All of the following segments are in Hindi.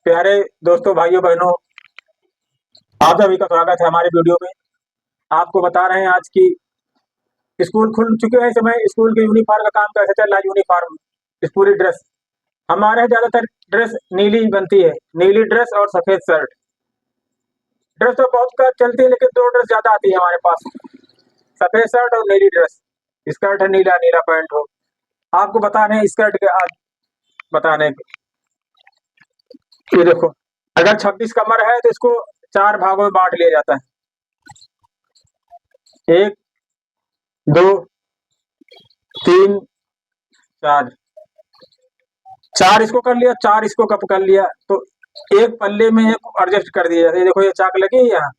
प्यारे दोस्तों, भाइयों बहनों, आप सभी का स्वागत है हमारे वीडियो में। आपको बता रहे हैं आज की स्कूल खुल चुके हैं, इस समय स्कूल के यूनिफॉर्म का काम कैसे चल रहा है। यूनिफॉर्म, पूरी ड्रेस हमारे यहाँ ज्यादातर ड्रेस नीली बनती है, नीली ड्रेस और सफेद शर्ट। ड्रेस तो बहुत का चलती है, लेकिन दो ड्रेस ज्यादा आती है हमारे पास, सफेद शर्ट और नीली ड्रेस। स्कर्ट है नीला, नीला पैंट हो। आपको बता रहे हैं स्कर्ट के आज बता रहे हैं। ये देखो, अगर 26 कमर है तो इसको 4 भागों में बांट लिया जाता है। 1, 2, 3, 4। 4 इसको कर लिया, 4 इसको कप कर लिया, तो एक पल्ले में एक एडजस्ट कर दिया। ये देखो, ये चाक लगी है यहाँ,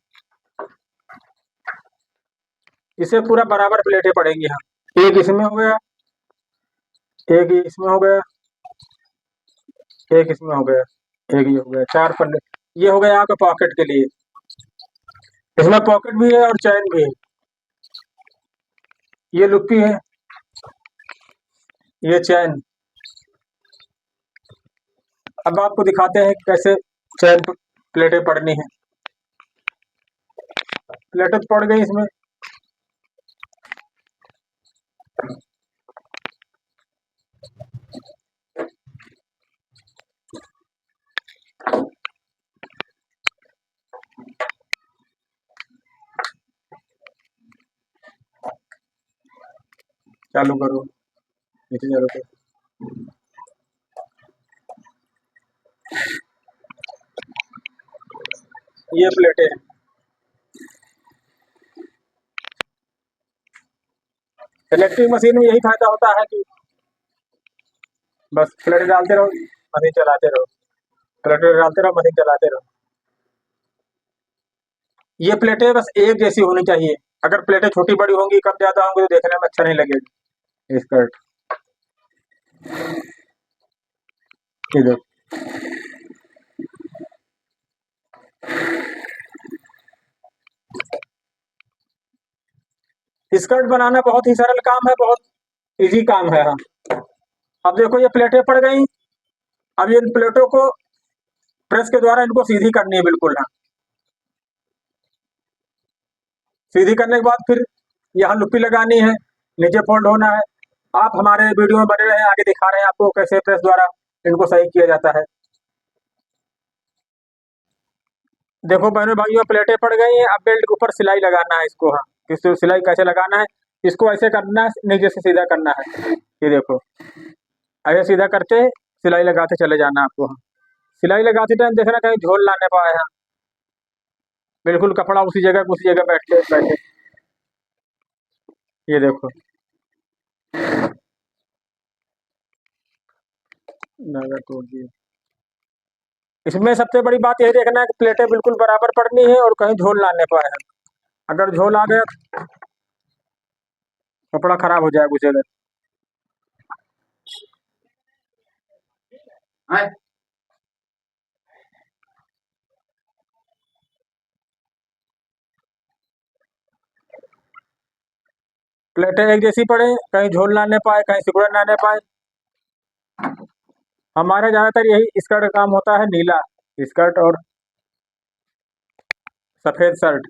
इसे पूरा बराबर प्लेटें पड़ेंगी यहाँ। एक इसमें हो गया, एक इसमें हो गया, एक इसमें हो गया, एक ये हो गया, 4 पल्ले। ये हो गया आपका पॉकेट के लिए। इसमें पॉकेट भी है और चैन भी है। ये लुप्पी है, ये चैन। अब आपको दिखाते हैं कैसे चैन प्लेटें पड़नी है। प्लेटें तो पड़ गई इसमें। चालू करो, नीचे चालू करो। ये प्लेटें हैं। इलेक्ट्रिक मशीन में यही फायदा होता है कि बस प्लेटें डालते रहो, मशीन चलाते रहो, प्लेटें डालते रहो, मशीन चलाते रहो। ये प्लेटें बस एक जैसी होनी चाहिए। अगर प्लेटें छोटी बड़ी होंगी, कम ज्यादा होंगी, तो देखने में अच्छा नहीं लगेगा स्कर्ट। ये देखो, स्कर्ट बनाना बहुत ही सरल काम है, बहुत इजी काम है। हाँ, अब देखो ये प्लेटें पड़ गई। अब ये इन प्लेटों को प्रेस के द्वारा इनको सीधी करनी है, बिल्कुल। हाँ, सीधी करने के बाद फिर यहाँ लुप्पी लगानी है, नीचे फोल्ड होना है। आप हमारे वीडियो में बने रहे, आगे दिखा रहे हैं आपको कैसे प्रेस द्वारा इनको सही किया जाता है। देखो बहनों भाइयों, प्लेटें पड़ गई हैं। अब बेल्ट के ऊपर सिलाई लगाना है इसको। हाँ, किस सिलाई कैसे लगाना है, इसको ऐसे करना है, नीचे से सीधा करना है। ये देखो, ऐसे सीधा करते सिलाई लगाते चले जाना आपको। हाँ, सिलाई लगाते टाइम देखना कहीं झोल ना पाए। हाँ, बिल्कुल कपड़ा उसी जगह बैठे बैठे। ये देखो, धागा तोड़ दिया। इसमें सबसे बड़ी बात यही देखना है कि प्लेटें बिल्कुल बराबर पड़नी है और कहीं झोल ना आने पाए। अगर झोल आ गया, कपड़ा खराब हो जाएगा उसे। अगर प्लेटें एक जैसी पड़े, कहीं झोल ना आने पाए, कहीं सिकुड़ ना आने पाए। हमारे ज्यादातर यही स्कर्ट का काम होता है, नीला स्कर्ट और सफेद शर्ट।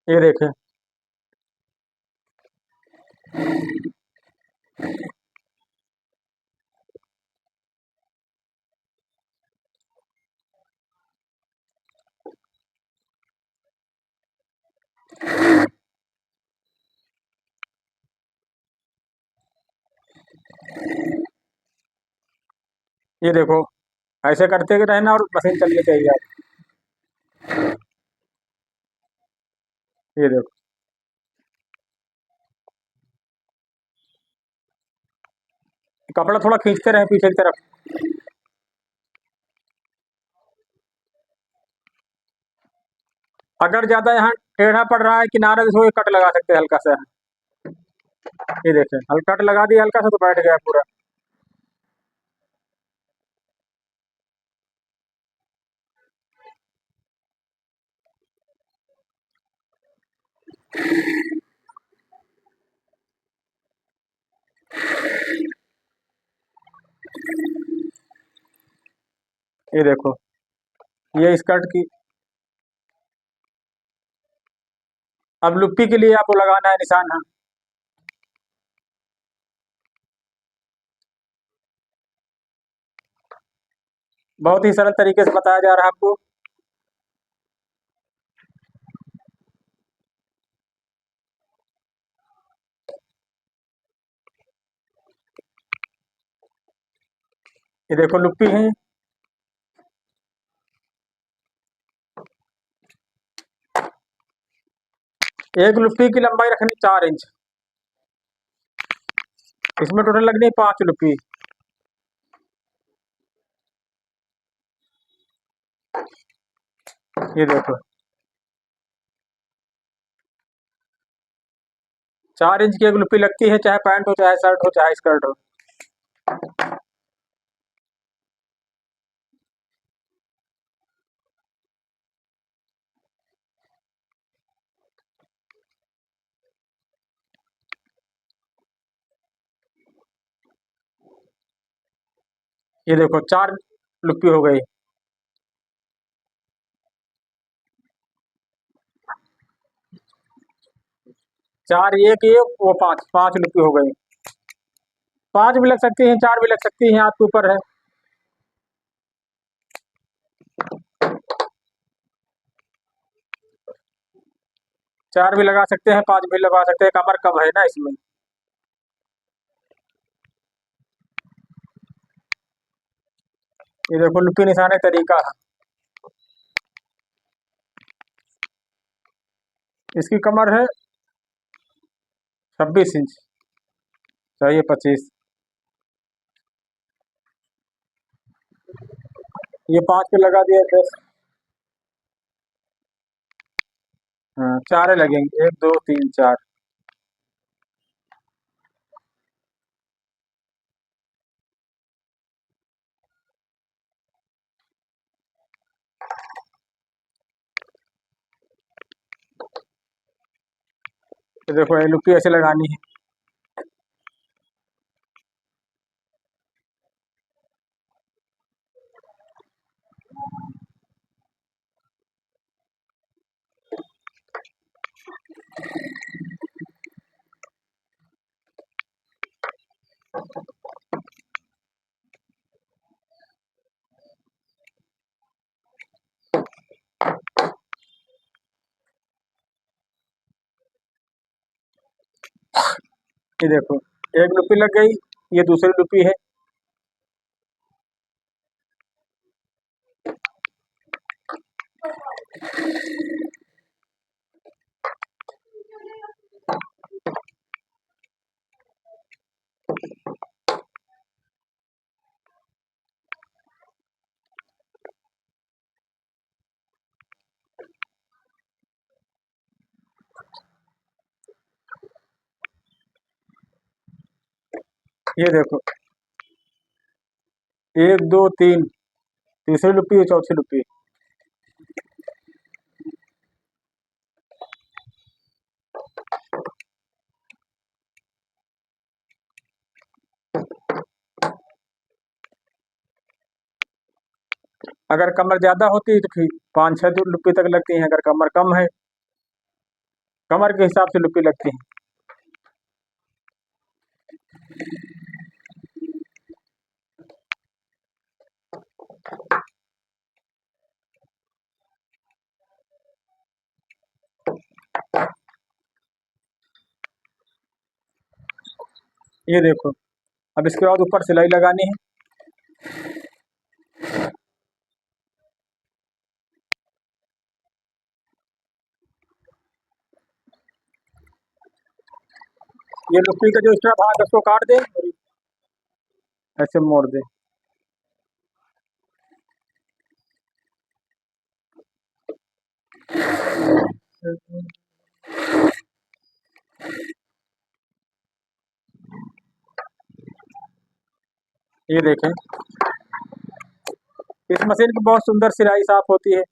ये देखें, ये देखो, ऐसे करते रहना और मशीन चलनी चाहिए। ये देखो, कपड़ा थोड़ा खींचते रहे पीछे की तरफ। अगर ज्यादा यहाँ टेढ़ा पड़ रहा है किनारा, तो कट लगा सकते हैं हल्का सा। ये देखें, हल्का कट लगा दिया हल्का सा, तो बैठ गया पूरा। ये देखो, ये स्कर्ट की। अब लुप्पी के लिए आपको लगाना है निशान। हाँ, बहुत ही सरल तरीके से बताया जा रहा है आपको। ये देखो लुप्पी है। एक लुप्पी की लंबाई रखनी 4 इंच। इसमें टोटल लगनी है 5 लुप्पी। ये देखो, 4 इंच की एक लुप्पी लगती है, चाहे पैंट हो, चाहे शर्ट हो, चाहे स्कर्ट हो। ये देखो 4 लुप्पी हो गई। 4 एक एक वो 5 5 लुप्पी हो गई। 5 भी लग सकती हैं, 4 भी लग सकती हैं, आपके ऊपर है। 4 भी लगा सकते हैं, 5 भी लगा सकते हैं, कमर कम है ना इसमें। ये देखो लुप्पी निशान एक तरीका है। इसकी कमर है 26 इंच। चाहिए 25। ये 5 पे लगा दिया 10। हाँ, 4 लगेंगे, 1 2 3 4। ये देखो ये लुप्पी ऐसे लगानी है। ये देखो, एक लुप्पी लग गई। ये दूसरी लुप्पी है। ये देखो 1 2 3, तीसरी लुप्पी और चौथी लुप्पी। अगर कमर ज्यादा होती है तो फिर 5 6 लुप्पी तक लगती हैं, अगर कमर कम है, कमर के हिसाब से लुप्पी लगती है। ये देखो, अब इसके बाद ऊपर सिलाई लगानी है। ये लुप्पी का जो एक्स्ट्रा भाग है उसको काट दे और ऐसे मोड़ दे। ये देखें, इस मशीन की बहुत सुंदर सिलाई साफ होती है।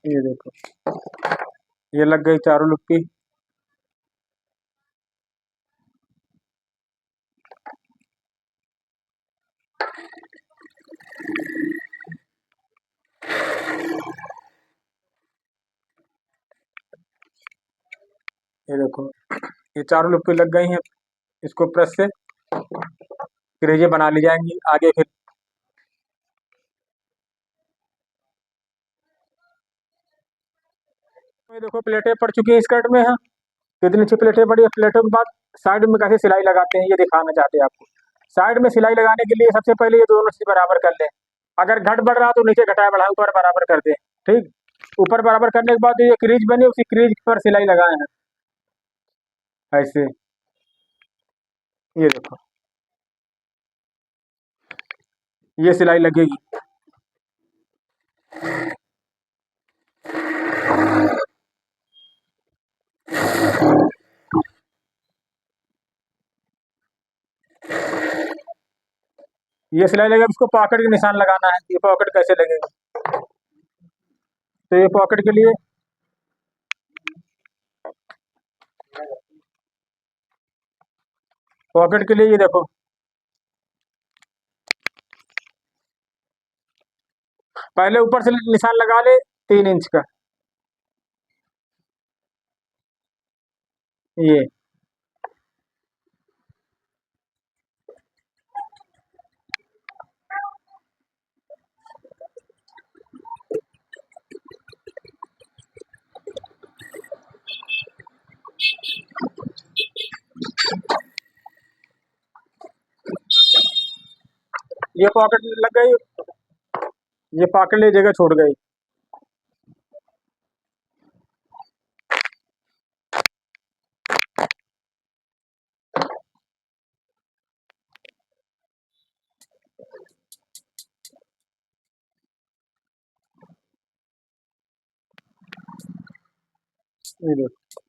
ये देखो, ये लग गई चारों लुक्की। ये देखो, ये चारों लुक्की लग गई हैं। इसको प्रेस से क्रेजे बना ली जाएंगी आगे। फिर ये देखो, प्लेटें पड़ चुकी हैं स्कर्ट में। हाँ, कितनी अच्छी प्लेटें पड़ी है। प्लेटों के बाद साइड में कैसे सिलाई लगाते हैं ये दिखाना चाहते हैं आपको। साइड में सिलाई लगाने के लिए सबसे पहले ये दोनों चीज बराबर कर लें। अगर घट बढ़ रहा तो नीचे घटाया बढ़ाया ऊपर बराबर कर दें। ठीक, ऊपर बराबर करने के बाद ये क्रीज बनी, उसी क्रीज पर सिलाई लगाए हैं ऐसे। ये देखो, ये सिलाई लगेगी। ये सिलाई लगेगी, इसको पॉकेट के निशान लगाना है। ये पॉकेट कैसे लगेगी, तो ये पॉकेट के लिए ये देखो, पहले ऊपर से निशान लगा ले 3 इंच का। ये ये पॉकेट लग गई, ये पॉकेट ले जगह छोड़ गई। ये देखो,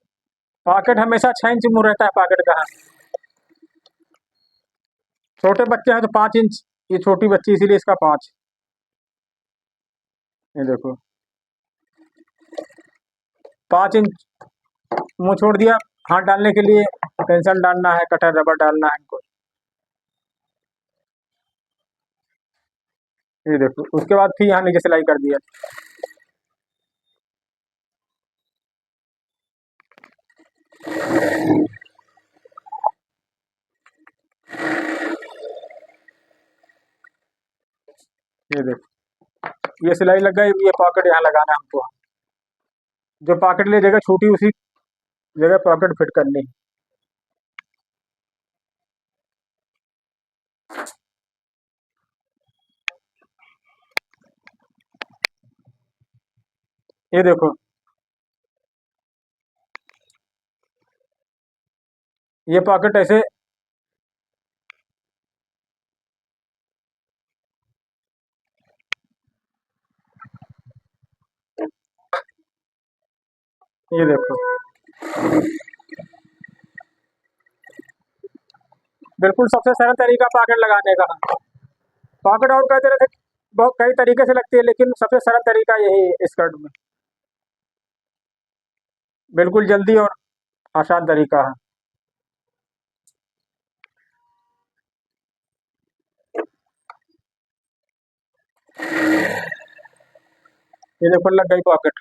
पॉकेट हमेशा 6 इंच मुंह रहता है पॉकेट का। छोटे बच्चे हैं तो 5 इंच, ये छोटी बच्ची इसीलिए इसका 5। ये देखो, 5 इंच मुंह छोड़ दिया। हाथ डालने के लिए पेंसिल डालना है, कटर रबर डालना है इनको। ये देखो, उसके बाद फिर यहाँ नीचे सिलाई कर दिया। ये देखो, ये सिलाई लग गई। ये पॉकेट यहाँ लगाना है हमको। जो पॉकेट ले जगह छोटी उसी जगह पॉकेट फिट करनी है। ये देखो, ये पॉकेट ऐसे। ये देखो, बिल्कुल सबसे सरल तरीका पॉकेट लगाने का। पॉकेट और कई तरह से, बहुत कई तरीके से लगती है, लेकिन सबसे सरल तरीका यही है स्कर्ट में। बिल्कुल जल्दी और आसान तरीका है। ये देखो, लग गई पॉकेट।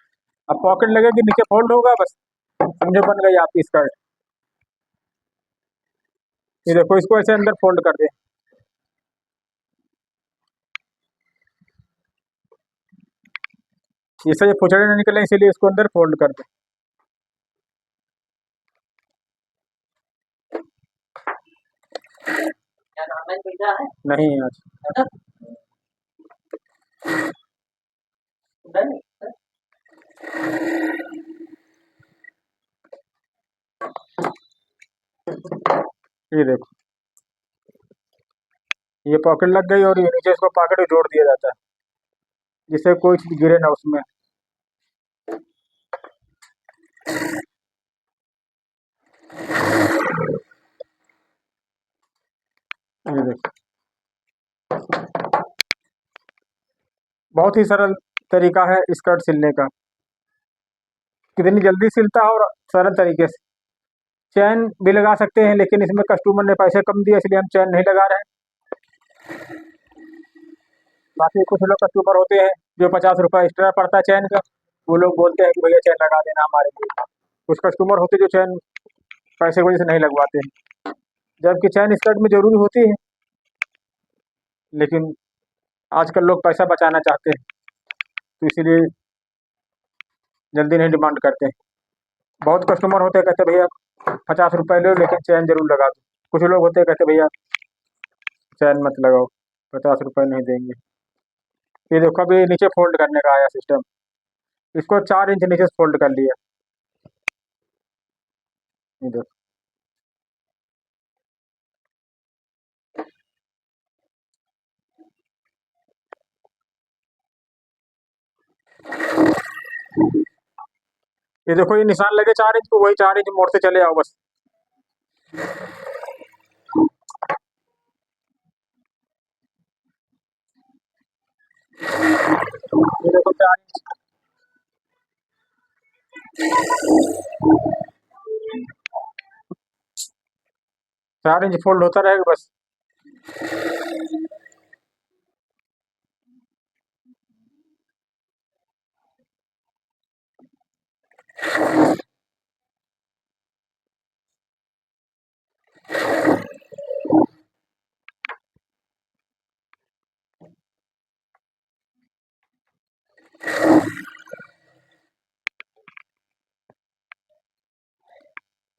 अब पॉकेट लगेगी, नीचे फोल्ड होगा, बस समझो बन गई आपकी स्कर्ट। ये देखो, इसको ऐसे अंदर फोल्ड कर दे। इससे ये फुचड़े न निकले, इसीलिए इसको अंदर फोल्ड कर दे। नहीं आज ये देखो, ये पॉकेट लग गई और ये नीचे इसको पॉकेट में जोड़ दिया जाता है। जिससे कोई चीज गिरे ना उसमें। ये देखो, बहुत ही सरल तरीका है स्कर्ट सिलने का। कितनी जल्दी सिलता है और सरल तरीके से। चैन भी लगा सकते हैं, लेकिन इसमें कस्टमर ने पैसे कम दिए इसलिए हम चैन नहीं लगा रहे हैं। बाकी कुछ लोग कस्टमर होते हैं जो 50 रुपये एक्स्ट्रा पड़ता है चैन का, वो लोग बोलते हैं कि भैया चैन लगा देना हमारे लिए। कुछ कस्टमर होते हैं जो चैन पैसे की वजह से नहीं लगवाते हैं, जबकि चैन स्कर्ट में जरूरी होती है, लेकिन आजकल लोग पैसा बचाना चाहते हैं, तो इसीलिए जल्दी नहीं डिमांड करते हैं। बहुत कस्टमर होते हैं कहते हैं भैया 50 रुपये लो लेकिन चैन जरूर लगा दो। कुछ लोग होते हैं कहते हैं भैया चैन मत लगाओ, 50 रुपये नहीं देंगे। ये देखो अभी नीचे फोल्ड करने का आया सिस्टम, इसको 4 इंच नीचे से फोल्ड कर लिया। ये देखो, ये देखो ये निशान लगे 4 इंच को, वही 4 इंच मोड़ते चले आओ बस। ये देखो 4 इंच, 4 इंच फोल्ड होता रहेगा बस।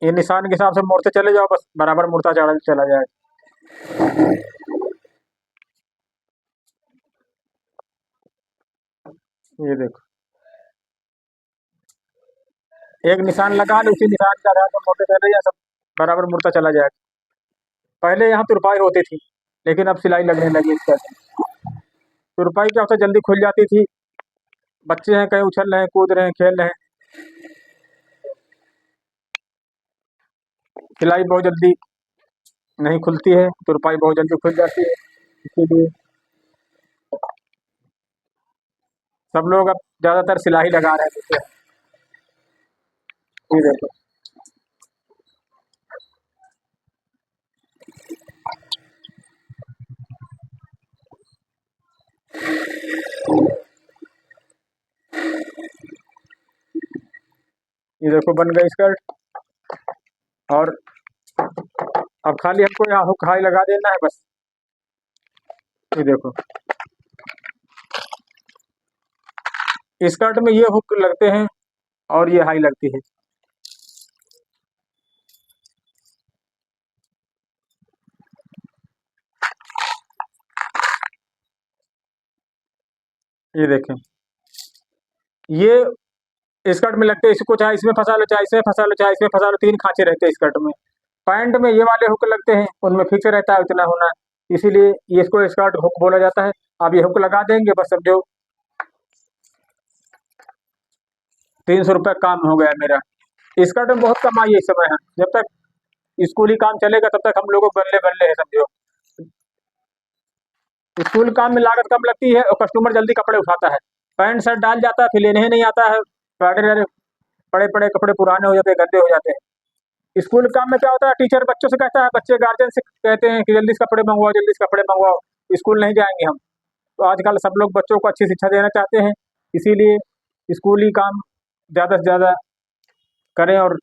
ये निशान के हिसाब से मोड़ते चले जाओ बस, बराबर मुड़ता चला चला जाए। ये देखो, एक निशान लगा लो, उसी निशान का आधार पर मोड़ते चले जाए, सब बराबर मुड़ता चला जाएगा। पहले यहाँ तुरपाई होती थी, लेकिन अब सिलाई लगने लगी इसका। तुरपाई क्या होता है, जल्दी खुल जाती थी, बच्चे हैं कहीं उछल रहे हैं, कूद रहे हैं, खेल रहे हैं, सिलाई बहुत जल्दी नहीं खुलती है, तुरपाई बहुत जल्दी खुल जाती है। इसीलिए सब लोग अब ज़्यादातर सिलाई लगा रहे हैं जैसे। ये देखो, ये देखो बन गई स्कर्ट। और अब खाली हमको यहाँ हुक हाई लगा देना है बस। ये देखो, स्कर्ट में ये हुक लगते हैं और ये हाई लगती है। ये देखें, ये स्कर्ट में लगते हैं, इसको चाहे इसमें फंसा लो, चाहे इसमें फंसा लो, चाहे इसमें फंसा लो, 3 खांचे रहते हैं स्कर्ट में। पैंट में ये वाले हुक लगते हैं, उनमें फिक्स रहता है उतना होना, इसीलिए ये इसको स्कर्ट हुक बोला जाता है। आप ये हुक लगा देंगे बस, समझो 300 रुपये काम हो गया मेरा। स्कर्ट में बहुत कमाई है इस समय है, जब तक स्कूली काम चलेगा तब तक हम लोगों को बल्ले बल्ले है समझो। स्कूल काम में लागत कम लगती है और कस्टमर जल्दी कपड़े उठाता है। पैंट शर्ट डाल जाता है, फिर लेने ही नहीं आता है, पड़े पड़े पड़े कपड़े पुराने हो जाते हैं, गंदे हो जाते हैं। स्कूल काम में क्या होता है, टीचर बच्चों से कहता है, बच्चे गार्जियन से कहते हैं कि जल्दी से कपड़े मंगवाओ, जल्दी से कपड़े मंगवाओ, स्कूल नहीं जाएंगे हम। तो आजकल सब लोग बच्चों को अच्छी शिक्षा देना चाहते हैं, इसीलिए स्कूली काम ज़्यादा से ज़्यादा करें और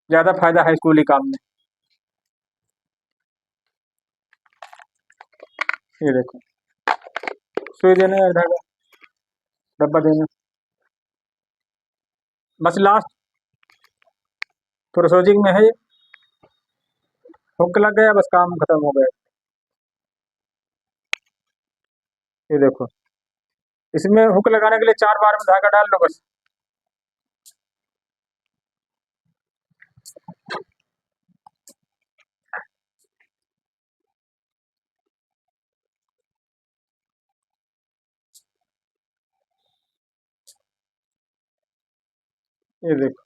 ज़्यादा फायदा है स्कूली काम में। ये देखो, सुई देना है, धागा डब्बा देना, बस लास्ट प्रोसीजिंग में है। हुक लग गया, बस काम खत्म हो गया। ये देखो, इसमें हुक लगाने के लिए 4 बार में धागा डाल लो बस। ये देखो,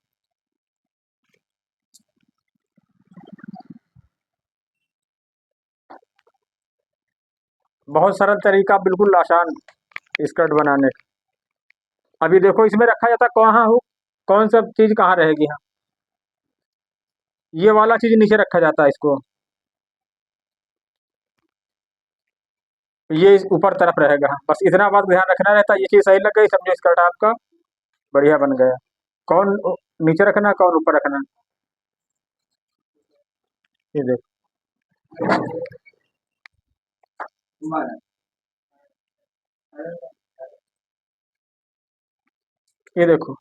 बहुत सरल तरीका, बिल्कुल आसान स्कर्ट बनाने का। अभी देखो इसमें रखा जाता कहाँ हो, कौन सा चीज कहाँ रहेगी। हाँ, ये वाला चीज नीचे रखा जाता है इसको, ये ऊपर तरफ रहेगा। हाँ, बस इतना बात ध्यान रखना रहता है। ये चीज सही लग गई, समझो स्कर्ट आपका बढ़िया बन गया। कौन नीचे रखना, कौन ऊपर रखना। ये देखो, ये देखो,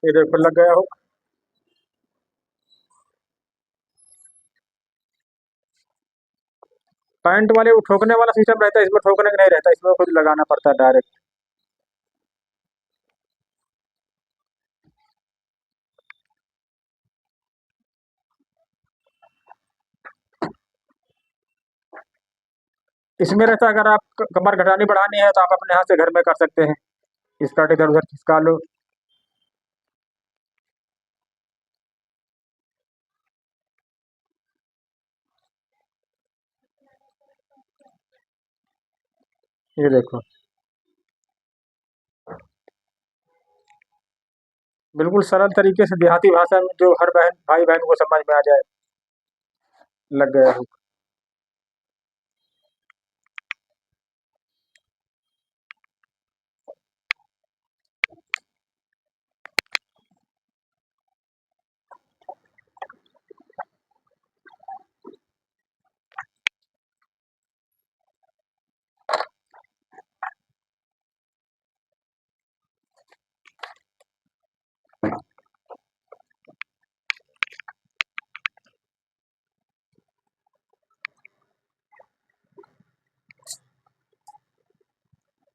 ये देखो लग गया हो। पैंट वाले वो ठोकने वाला सिस्टम रहता है, इसमें ठोकने का नहीं रहता, इसमें खुद लगाना पड़ता है डायरेक्ट। इसमें रहता है, अगर आप कमर घटानी बढ़ानी है तो आप अपने हाथ से घर में कर सकते हैं, स्कर्ट इधर उधर खिसका लो। ये देखो, बिल्कुल सरल तरीके से देहाती भाषा में जो हर बहन भाई बहन को समझ में आ जाए, लग गया हो।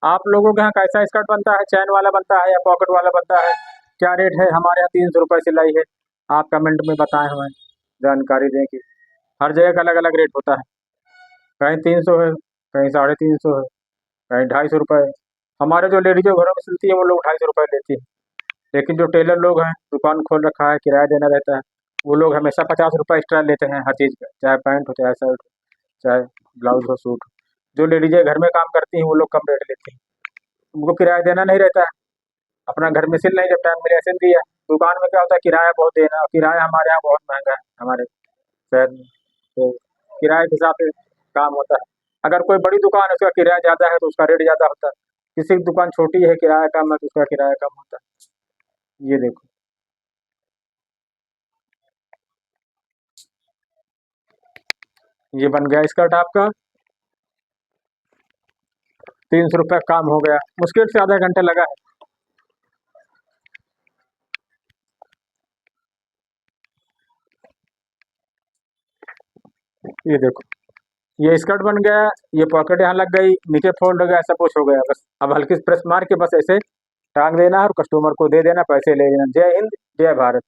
आप लोगों के यहाँ कैसा स्कर्ट बनता है, चैन वाला बनता है या पॉकेट वाला बनता है, क्या रेट है। हमारे यहाँ 300 रुपये सिलाई है। आप कमेंट में बताएं, हमें जानकारी दें कि हर जगह का अलग अलग रेट होता है। कहीं 300 है, कहीं 350 है, कहीं 250 रुपये। हमारे जो लेडीज घरों में सिलती है वो लोग 250 रुपये लेती है। लेकिन जो टेलर लोग हैं, दुकान खोल रखा है, किराया देना रहता है, वो लोग हमेशा 50 रुपये एक्स्ट्रा लेते हैं हर चीज़ का, चाहे पैंट हो, चाहे शर्ट हो, चाहे ब्लाउज हो, सूट हो। जो लेडीजें घर में काम करती हैं वो लोग कम रेट लेती हैं, उनको किराया देना नहीं रहता है। अपना घर में सिल नहीं, जब टाइम मिले सिल दिया। दुकान में क्या होता है, किराया बहुत देना, और किराया हमारे यहाँ बहुत महंगा है हमारे शहर में। तो किराए के हिसाब से काम होता है। अगर कोई बड़ी दुकान है उसका किराया ज़्यादा है तो उसका रेट ज़्यादा होता है। किसी की दुकान छोटी है, किराया कम है, तो उसका किराया कम होता है। ये देखो, ये बन गया स्कर्ट आपका। 300 रुपये काम हो गया, मुश्किल से आधा घंटा लगा है। ये देखो, ये स्कर्ट बन गया। ये पॉकेट यहाँ लग गई, नीचे फोल्ड हो गया, सब कुछ हो गया। बस अब हल्की से प्रेस मार के बस ऐसे टांग देना है और कस्टमर को दे देना, पैसे ले लेना। जय हिंद, जय भारत।